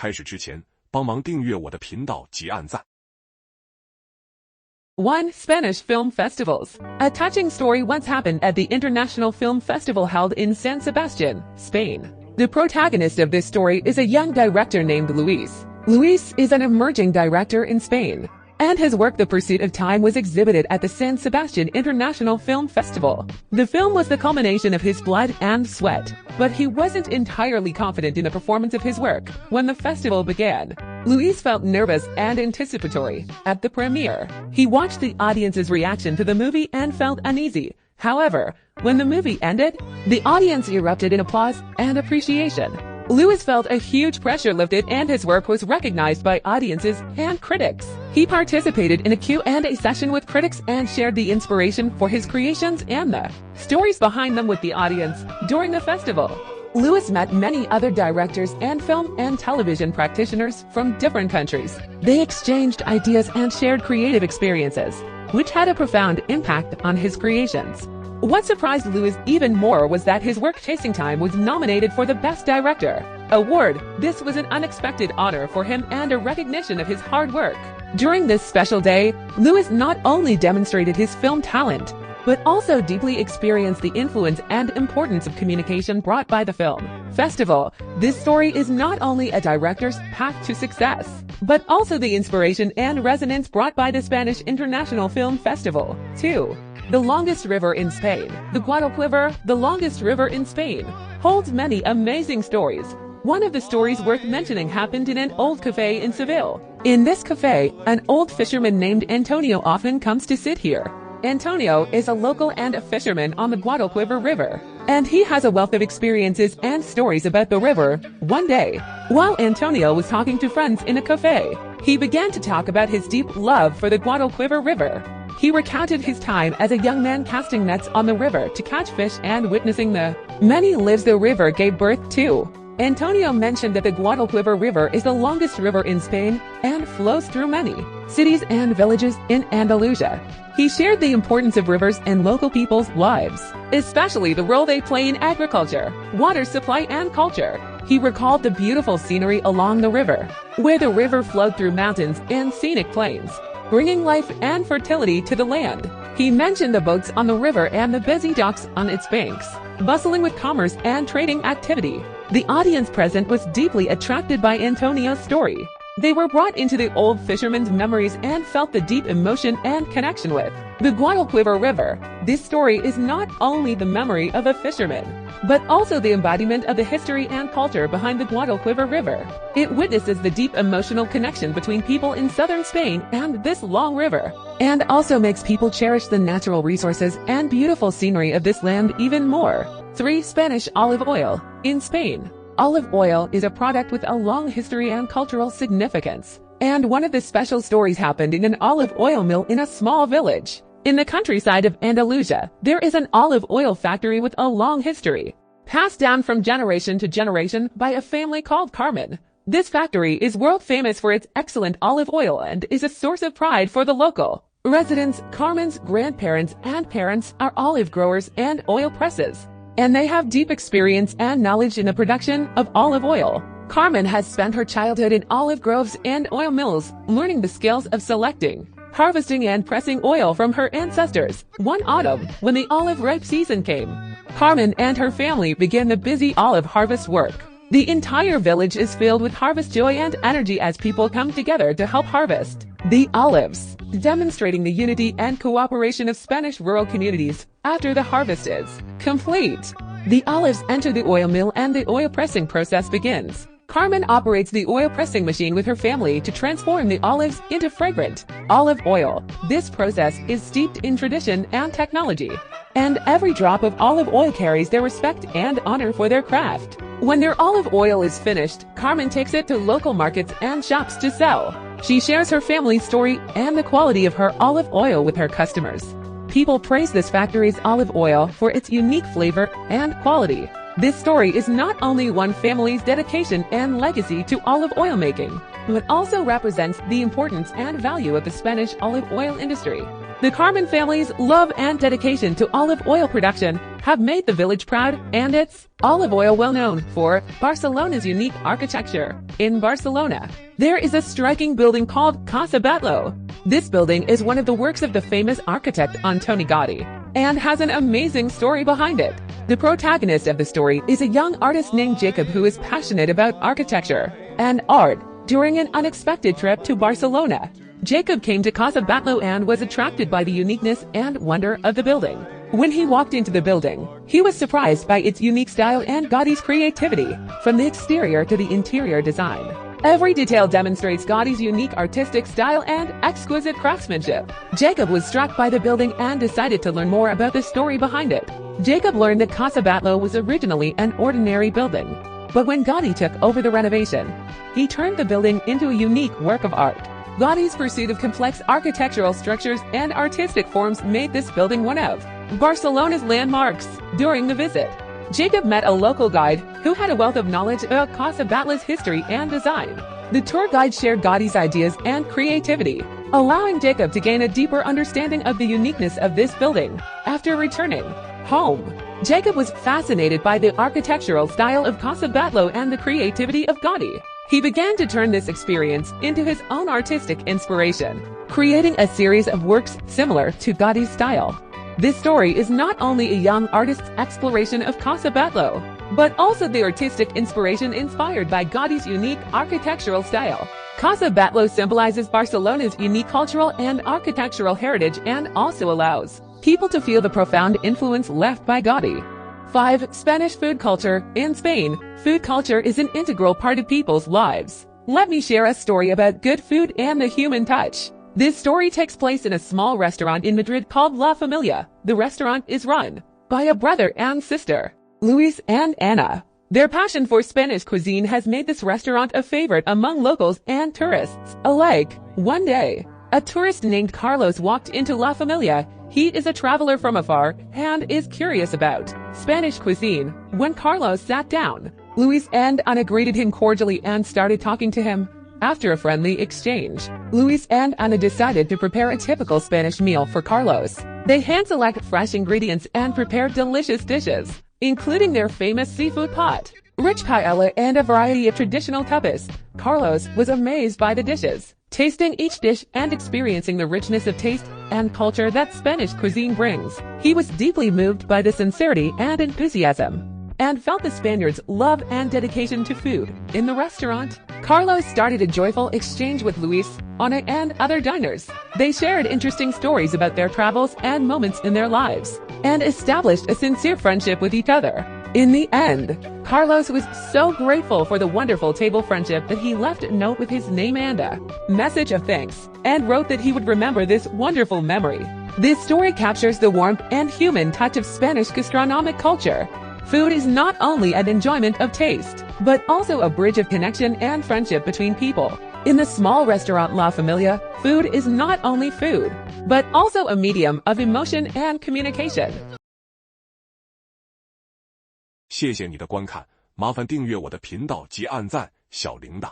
开始之前，帮忙订阅我的频道及按赞。1. Spanish Film Festivals. A touching story once happened at the International Film Festival held in San Sebastian, Spain. The protagonist of this story is a young director named Luis. Luis is an emerging director in Spain, and his work The Pursuit of Time was exhibited at the San Sebastian International Film Festival. The film was the culmination of his blood and sweat, but he wasn't entirely confident in the performance of his work when the festival began. Luis felt nervous and anticipatory at the premiere. He watched the audience's reaction to the movie and felt uneasy. However, when the movie ended, the audience erupted in applause and appreciation. Luis felt a huge pressure lifted and his work was recognized by audiences and critics. He participated in a Q&A session with critics and shared the inspiration for his creations and the stories behind them with the audience during the festival. Luis met many other directors and film and television practitioners from different countries. They exchanged ideas and shared creative experiences, which had a profound impact on his creations. What surprised Luis even more was that his work Chasing Time was nominated for the Best Director award. This was an unexpected honor for him and a recognition of his hard work. During this special day, Luis not only demonstrated his film talent, but also deeply experienced the influence and importance of communication brought by the film festival. This story is not only a director's path to success, but also the inspiration and resonance brought by the Spanish International Film Festival. 2. The longest river in Spain. The Guadalquivir, the longest river in Spain, holds many amazing stories. One of the stories worth mentioning happened in an old cafe in Seville. In this cafe, an old fisherman named Antonio often comes to sit here. Antonio is a local and a fisherman on the Guadalquivir River, and he has a wealth of experiences and stories about the river. One day, while Antonio was talking to friends in a cafe, he began to talk about his deep love for the Guadalquivir River. He recounted his time as a young man casting nets on the river to catch fish and witnessing the many lives the river gave birth to. Antonio mentioned that the Guadalquivir River is the longest river in Spain and flows through many cities and villages in Andalusia. He shared the importance of rivers in local people's lives, especially the role they play in agriculture, water supply, and culture. He recalled the beautiful scenery along the river, where the river flowed through mountains and scenic plains, bringing life and fertility to the land. He mentioned the boats on the river and the busy docks on its banks, bustling with commerce and trading activity. The audience present was deeply attracted by Antonio's story. They were brought into the old fisherman's memories and felt the deep emotion and connection with the Guadalquivir River. This story is not only the memory of a fisherman, but also the embodiment of the history and culture behind the Guadalquivir River. It witnesses the deep emotional connection between people in southern Spain and this long river, and also makes people cherish the natural resources and beautiful scenery of this land even more. 3. Spanish olive oil. In Spain, olive oil is a product with a long history and cultural significance, and one of the special stories happened in an olive oil mill in a small village. In the countryside of Andalusia, there is an olive oil factory with a long history, passed down from generation to generation by a family called Carmen. This factory is world famous for its excellent olive oil and is a source of pride for the local residents. Carmen's grandparents and parents are olive growers and oil presses, and they have deep experience and knowledge in the production of olive oil. Carmen has spent her childhood in olive groves and oil mills, learning the skills of selecting, harvesting, and pressing oil from her ancestors. One autumn, when the olive ripe season came, Carmen and her family began the busy olive harvest work. The entire village is filled with harvest joy and energy as people come together to help harvest the olives, demonstrating the unity and cooperation of Spanish rural communities. After the harvest is complete, the olives enter the oil mill and the oil pressing process begins. Carmen operates the oil pressing machine with her family to transform the olives into fragrant olive oil. This process is steeped in tradition and technology, and every drop of olive oil carries their respect and honor for their craft. When their olive oil is finished, Carmen takes it to local markets and shops to sell. She shares her family's story and the quality of her olive oil with her customers. People praise this factory's olive oil for its unique flavor and quality. This story is not only one family's dedication and legacy to olive oil making, but also represents the importance and value of the Spanish olive oil industry. The Carmen family's love and dedication to olive oil production have made the village proud, and its olive oil well known for Barcelona's unique architecture. In Barcelona, there is a striking building called Casa Batlló. This building is one of the works of the famous architect Antoni Gaudí and has an amazing story behind it. The protagonist of the story is a young artist named Jacob who is passionate about architecture and art. During an unexpected trip to Barcelona, Jacob came to Casa Batlló and was attracted by the uniqueness and wonder of the building. When he walked into the building, he was surprised by its unique style and Gaudí's creativity, from the exterior to the interior design. Every detail demonstrates Gaudí's unique artistic style and exquisite craftsmanship. Jacob was struck by the building and decided to learn more about the story behind it. Jacob learned that Casa Batlló was originally an ordinary building, but when Gaudí took over the renovation, he turned the building into a unique work of art. Gaudí's pursuit of complex architectural structures and artistic forms made this building one of Barcelona's landmarks. During the visit, Jacob met a local guide who had a wealth of knowledge about Casa Batlló's history and design. The tour guide shared Gaudí's ideas and creativity, allowing Jacob to gain a deeper understanding of the uniqueness of this building. After returning home, Jacob was fascinated by the architectural style of Casa Batlló and the creativity of Gaudí. He began to turn this experience into his own artistic inspiration, creating a series of works similar to Gaudí's style. This story is not only a young artist's exploration of Casa Batlló, but also the artistic inspiration inspired by Gaudí's unique architectural style. Casa Batlló symbolizes Barcelona's unique cultural and architectural heritage and also allows people to feel the profound influence left by Gaudí. 5. Spanish food culture. In Spain, food culture is an integral part of people's lives. Let me share a story about good food and the human touch. This story takes place in a small restaurant in Madrid called La Familia. The restaurant is run by a brother and sister, Luis and Ana. Their passion for Spanish cuisine has made this restaurant a favorite among locals and tourists alike. One day, a tourist named Carlos walked into La Familia. He is a traveler from afar and is curious about Spanish cuisine. When Carlos sat down, Luis and Ana greeted him cordially and started talking to him. After a friendly exchange, Luis and Ana decided to prepare a typical Spanish meal for Carlos. They hand-select fresh ingredients and prepare delicious dishes, including their famous seafood pot, rich paella, and a variety of traditional tapas. Carlos was amazed by the dishes, tasting each dish and experiencing the richness of taste and culture that Spanish cuisine brings. He was deeply moved by the sincerity and enthusiasm, and felt the Spaniards' love and dedication to food. In the restaurant, Carlos started a joyful exchange with Luis, Ana, and other diners. They shared interesting stories about their travels and moments in their lives, and established a sincere friendship with each other. In the end, Carlos was so grateful for the wonderful table friendship that he left a note with his name and a message of thanks, and wrote that he would remember this wonderful memory. This story captures the warmth and human touch of Spanish gastronomic culture. Food is not only an enjoyment of taste, but also a bridge of connection and friendship between people. In the small restaurant La Familia, food is not only food, but also a medium of emotion and communication. 谢谢你的观看，麻烦订阅我的频道及按赞小铃铛。